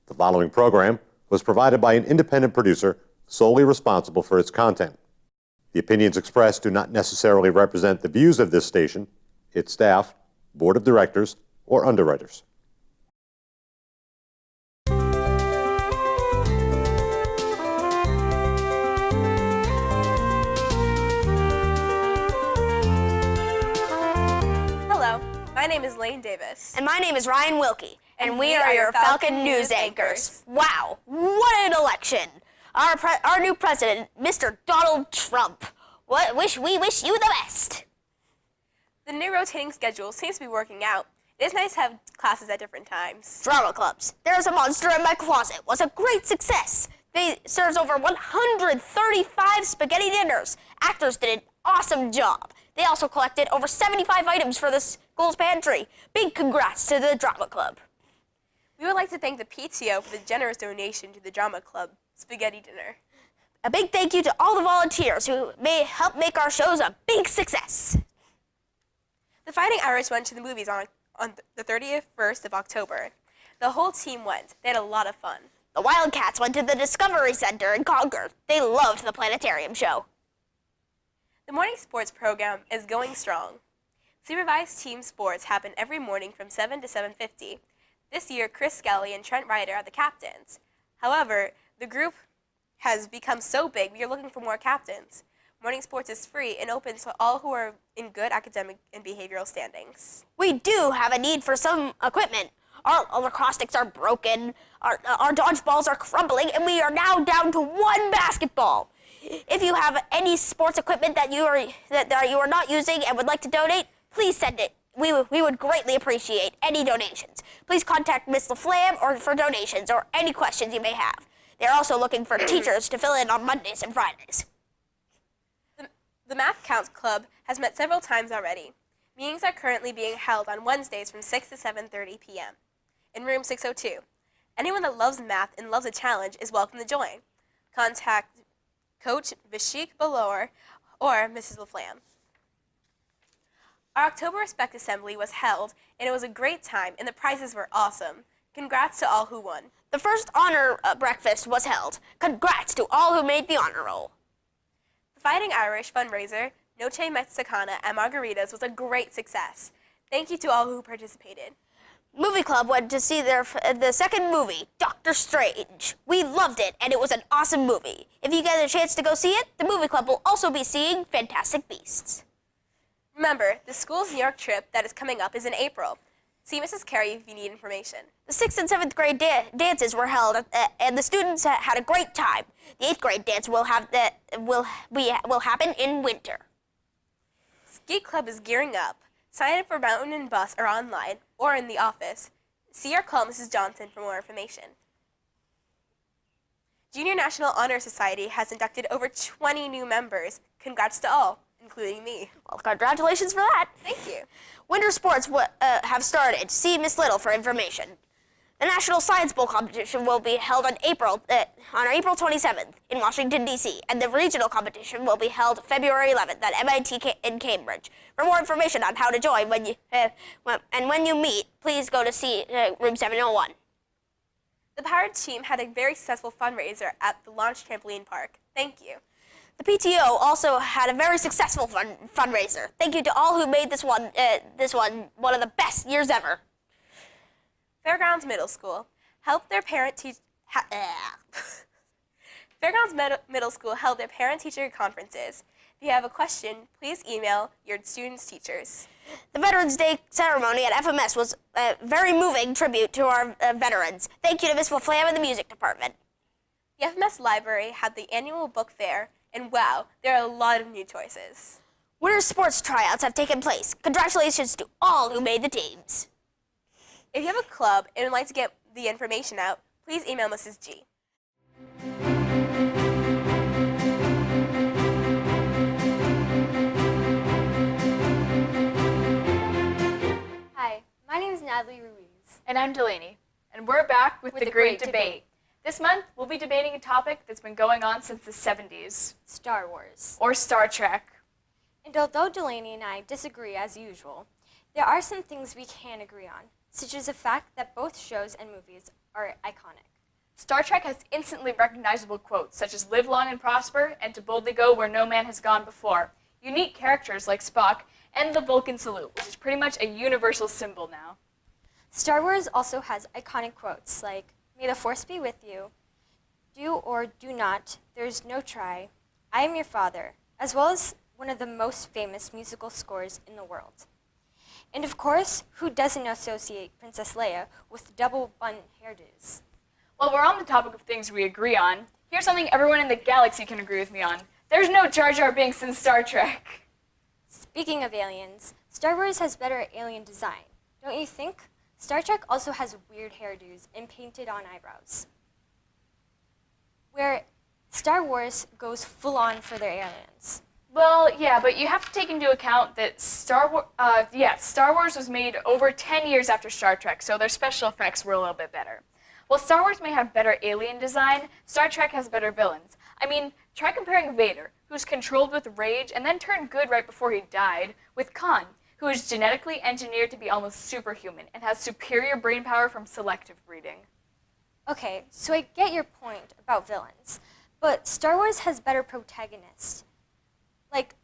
The following program was provided by an independent producer solely responsible for its content. The opinions expressed do not necessarily represent the views of this station, its staff, board of directors, or underwriters. Hello, my name is Lane Davis. And my name is Ryan Wilkie. And we are your Falcon news anchors. Wow, what an election! Our new president, Mr. Donald Trump. We wish you the best. The new rotating schedule seems to be working out. It is nice to have classes at different times. Drama clubs. There's a Monster in My Closet was a great success. They serves over 135 spaghetti dinners. Actors did an awesome job. They also collected over 75 items for the school's pantry. Big congrats to the drama club. We would like to thank the PTO for the generous donation to the drama club spaghetti dinner. A big thank you to all the volunteers who may help make our shows a big success. The Fighting Irish went to the movies on the 31st of October. The whole team went. They had a lot of fun. The Wildcats went to the Discovery Center in Concord. They loved the planetarium show. The morning sports program is going strong. Supervised team sports happen every morning from 7 to 7:50. This year, Chris Skelly and Trent Ryder are the captains. However, the group has become so big, we are looking for more captains. Morning sports is free and open to all who are in good academic and behavioral standings. We do have a need for some equipment. Our lacrosse sticks are broken, our dodgeballs are crumbling, and we are now down to one basketball. If you have any sports equipment that you are not using and would like to donate, please send it. We would greatly appreciate any donations. Please contact Ms. LaFlamme or for donations or any questions you may have. They're also looking for teachers to fill in on Mondays and Fridays. The Math Counts Club has met several times already. Meetings are currently being held on Wednesdays from 6 to 7:30 p.m. in room 602. Anyone that loves math and loves a challenge is welcome to join. Contact Coach Vishik Balor or Mrs. LaFlamme. Our October Respect Assembly was held, and it was a great time, and the prizes were awesome. Congrats to all who won. The first honor breakfast was held. Congrats to all who made the honor roll. The Fighting Irish fundraiser, Noche Mexicana and Margaritas, was a great success. Thank you to all who participated. Movie Club went to see the second movie, Doctor Strange. We loved it, and it was an awesome movie. If you get a chance to go see it, the Movie Club will also be seeing Fantastic Beasts. Remember, the school's New York trip that is coming up is in April. See Mrs. Carey if you need information. The 6th and 7th grade dances were held, and the students had a great time. The 8th grade dance will happen in winter. Ski Club is gearing up. Sign up for Mountain and Bus or online or in the office. See or call Mrs. Johnson for more information. Junior National Honor Society has inducted over 20 new members. Congrats to all, including me. Well, congratulations for that. Thank you. Winter sports have started. See Miss Little for information. The National Science Bowl competition will be held on April 27th in Washington, D.C., and the regional competition will be held February 11th at MIT in Cambridge. For more information on how to join when you meet, please go to room 701. The Pirate team had a very successful fundraiser at the Launch Trampoline Park. Thank you. The PTO also had a very successful fundraiser. Thank you to all who made this one one of the best years ever. Fairgrounds Middle School helped their Fairgrounds Middle School held their parent-teacher conferences. If you have a question, please email your students' teachers. The Veterans Day ceremony at FMS was a very moving tribute to our veterans. Thank you to Ms. LaFlamme and the music department. The FMS Library had the annual book fair, and wow, there are a lot of new choices. Winter sports tryouts have taken place. Congratulations to all who made the teams. If you have a club and would like to get the information out, please email Mrs. G. Hi, my name is Natalie Ruiz. And I'm Delaney. And we're back with the Great Debate. This month, we'll be debating a topic that's been going on since the 70s. Star Wars. Or Star Trek. And although Delaney and I disagree as usual, there are some things we can agree on, such as the fact that both shows and movies are iconic. Star Trek has instantly recognizable quotes such as "Live long and prosper" and "To boldly go where no man has gone before." Unique characters like Spock and the Vulcan salute, which is pretty much a universal symbol now. Star Wars also has iconic quotes like, "May the Force be with you," "Do or do not, there's no try," "I am your father," as well as one of the most famous musical scores in the world. And of course, who doesn't associate Princess Leia with double bun hairdos? While we're on the topic of things we agree on, here's something everyone in the galaxy can agree with me on. There's no Jar Jar Binks in Star Trek. Speaking of aliens, Star Wars has better alien design, don't you think? Star Trek also has weird hairdos and painted on eyebrows, where Star Wars goes full on for their aliens. Well, yeah, but you have to take into account that Star Wars was made over 10 years after Star Trek, so their special effects were a little bit better. While Star Wars may have better alien design, Star Trek has better villains. I mean, try comparing Vader, who's controlled with rage and then turned good right before he died, with Khan, who is genetically engineered to be almost superhuman and has superior brain power from selective breeding. Okay, so I get your point about villains, but Star Wars has better protagonists. Like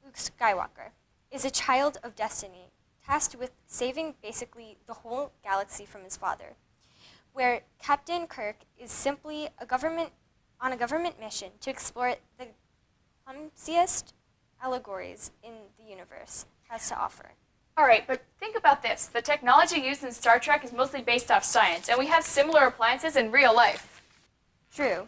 Luke Skywalker is a child of destiny, tasked with saving basically the whole galaxy from his father, where Captain Kirk is simply on a government mission to explore the clumsiest allegories in the universe has to offer. All right, but think about this. The technology used in Star Trek is mostly based off science, and we have similar appliances in real life. True.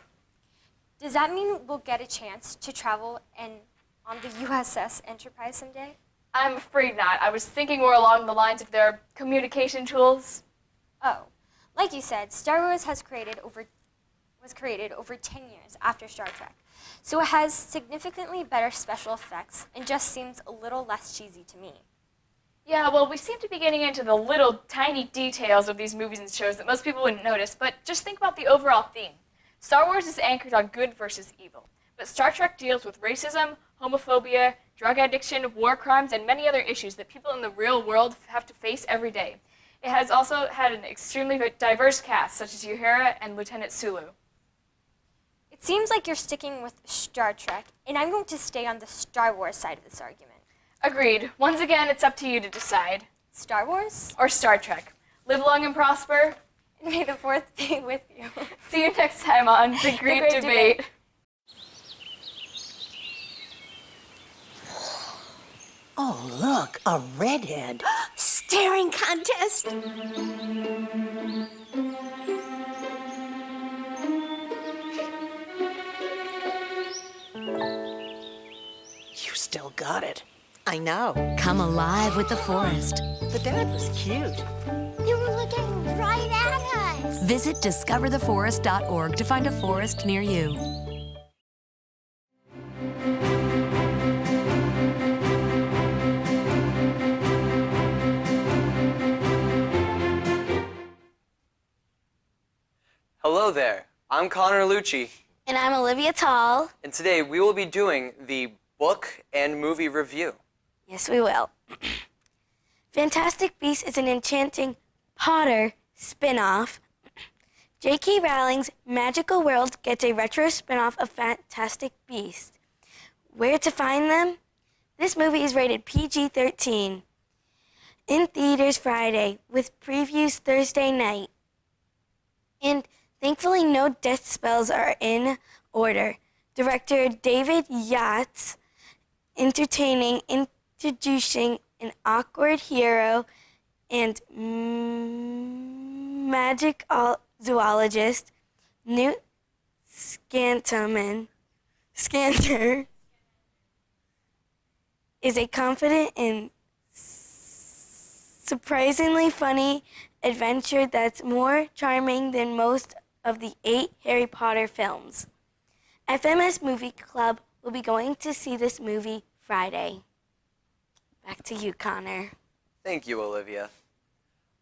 Does that mean we'll get a chance to travel on the USS Enterprise someday? I'm afraid not. I was thinking more along the lines of their communication tools. Oh, like you said, Star Wars was created over 10 years after Star Trek, so it has significantly better special effects and just seems a little less cheesy to me. Yeah, well, we seem to be getting into the little tiny details of these movies and shows that most people wouldn't notice, but just think about the overall theme. Star Wars is anchored on good versus evil, but Star Trek deals with racism, homophobia, drug addiction, war crimes, and many other issues that people in the real world have to face every day. It has also had an extremely diverse cast, such as Uhura and Lieutenant Sulu. It seems like you're sticking with Star Trek, and I'm going to stay on the Star Wars side of this argument. Agreed. Once again, it's up to you to decide. Star Wars? Or Star Trek. Live long and prosper. And may the fourth be with you. See you next time on The Great Debate. Oh, look, a redhead. Staring contest. You still got it. I know. Come alive with the forest. The dad was cute. You were looking right at us. Visit discovertheforest.org to find a forest near you. Hello there, I'm Connor Lucci, And I'm Olivia Tall. and today we will be doing the book and movie review. Yes, we will. Fantastic Beasts is an enchanting Potter spin-off. J.K. Rowling's magical world gets a retro spin-off of Fantastic Beasts. Where to find them? This movie is rated PG-13. In theaters Friday, with previews Thursday night. And thankfully no death spells are in order. Director David Yates, entertaining, introducing an awkward hero and magic zoologist, Newt Scanter, is a confident and surprisingly funny adventure that's more charming than most of the 8 Harry Potter films. FMS Movie Club will be going to see this movie Friday. Back to you, Connor. Thank you, Olivia.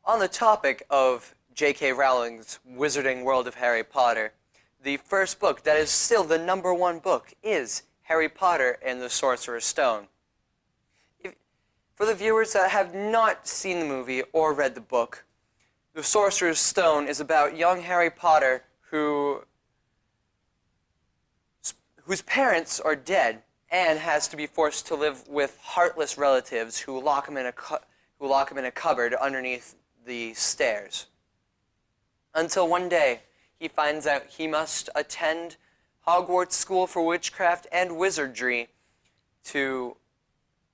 On the topic of J.K. Rowling's Wizarding World of Harry Potter, the first book that is still the #1 book is Harry Potter and the Sorcerer's Stone. For the viewers that have not seen the movie or read the book, The Sorcerer's Stone is about young Harry Potter whose parents are dead and has to be forced to live with heartless relatives who lock him in a cupboard underneath the stairs. Until one day, he finds out he must attend Hogwarts School for Witchcraft and Wizardry to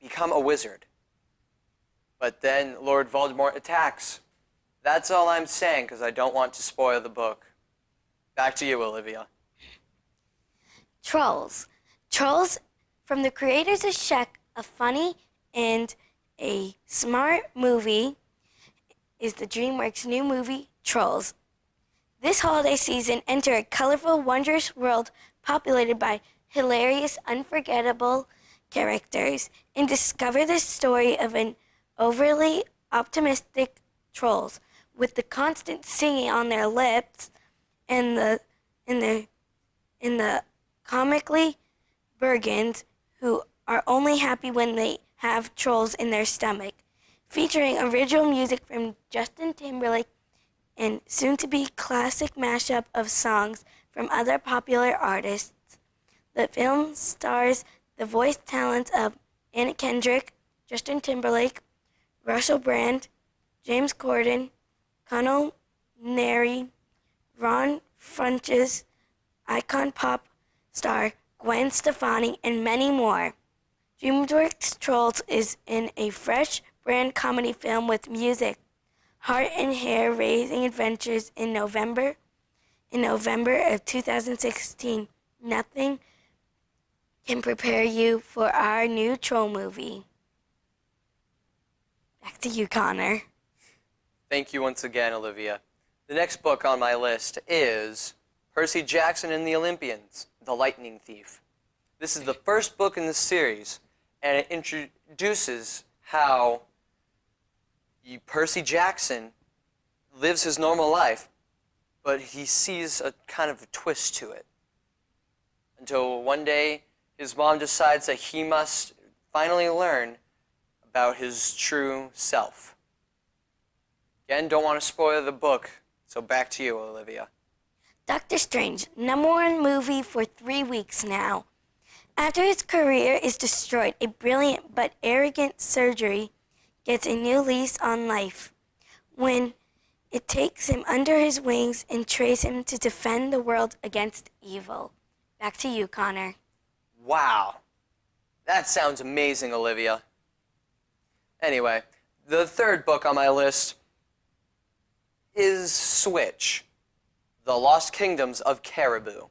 become a wizard. But then Lord Voldemort attacks. That's all I'm saying, because I don't want to spoil the book. Back to you, Olivia. Trolls. Trolls, from the creators of Shrek, a funny and a smart movie, is the DreamWorks new movie, Trolls. This holiday season, enter a colorful, wondrous world populated by hilarious, unforgettable characters and discover the story of an overly optimistic trolls with the constant singing on their lips and the comically Bergens who are only happy when they have trolls in their stomach, featuring original music from Justin Timberlake and soon-to-be classic mashup of songs from other popular artists. The film stars the voice talents of Anna Kendrick, Justin Timberlake, Russell Brand, James Corden, Conal Neri, Ron Funches, icon pop star Gwen Stefani, and many more. DreamWorks Trolls is in a fresh brand comedy film with music, heart and hair-raising adventures in November of 2016. Nothing can prepare you for our new troll movie. Back to you, Connor. Thank you once again, Olivia. The next book on my list is Percy Jackson and the Olympians, The Lightning Thief. This is the first book in the series, and it introduces how Percy Jackson lives his normal life, but he sees a kind of a twist to it. Until one day, his mom decides that he must finally learn about his true self. Again, don't want to spoil the book, so back to you, Olivia. Doctor Strange, #1 movie for 3 weeks now. After his career is destroyed, a brilliant but arrogant surgery gets a new lease on life when it takes him under his wings and trains him to defend the world against evil. Back to you, Connor. Wow. That sounds amazing, Olivia. Anyway, the third book on my list is Switch, The Lost Kingdoms of Caribou.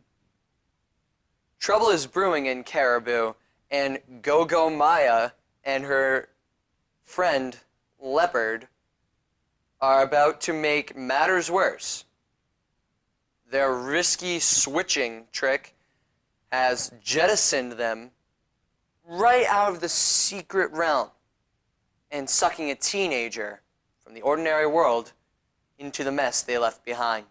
Trouble is brewing in Caribou, and Go-Go Maya and her friend Leopard are about to make matters worse. Their risky switching trick has jettisoned them right out of the secret realm and sucking a teenager from the ordinary world into the mess they left behind.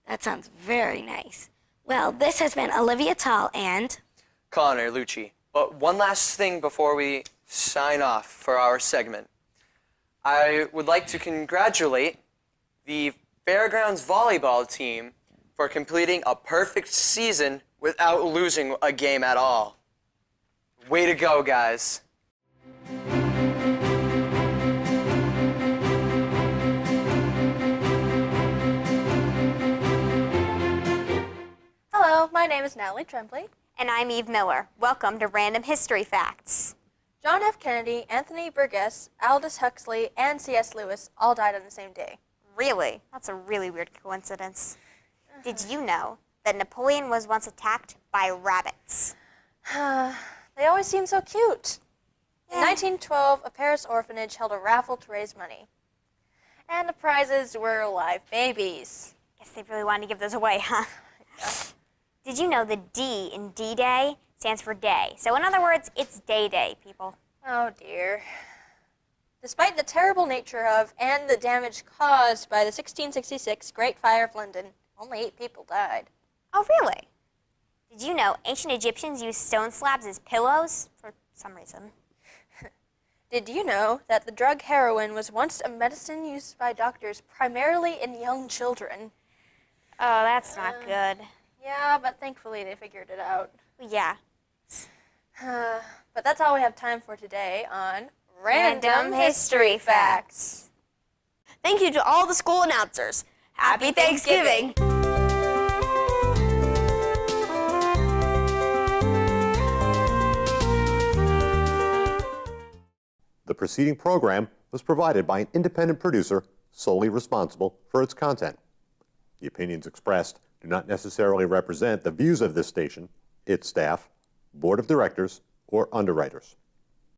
That sounds very nice. Well, this has been Olivia Tall and Connor Lucci. But one last thing before we sign off for our segment. I would like to congratulate the Fairgrounds volleyball team for completing a perfect season without losing a game at all. Way to go, guys. Hello, my name is Natalie Tremblay. And I'm Eve Miller. Welcome to Random History Facts. John F. Kennedy, Anthony Burgess, Aldous Huxley, and C.S. Lewis all died on the same day. Really? That's a really weird coincidence. Did you know that Napoleon was once attacked by rabbits? They always seem so cute. In 1912, a Paris orphanage held a raffle to raise money. And the prizes were live babies. Guess they really wanted to give those away, huh? Did you know the D in D-Day stands for day? So in other words, it's Day Day, people. Oh dear. Despite the terrible nature of and the damage caused by the 1666 Great Fire of London, only 8 people died. Oh, really? Did you know ancient Egyptians used stone slabs as pillows for some reason? Did you know that the drug heroin was once a medicine used by doctors primarily in young children? Oh, that's not good. Yeah, but thankfully they figured it out. Yeah. But that's all we have time for today on Random History Facts. Thank you to all the school announcers. Happy Thanksgiving. The preceding program was provided by an independent producer solely responsible for its content. The opinions expressed do not necessarily represent the views of this station, its staff, board of directors, or underwriters.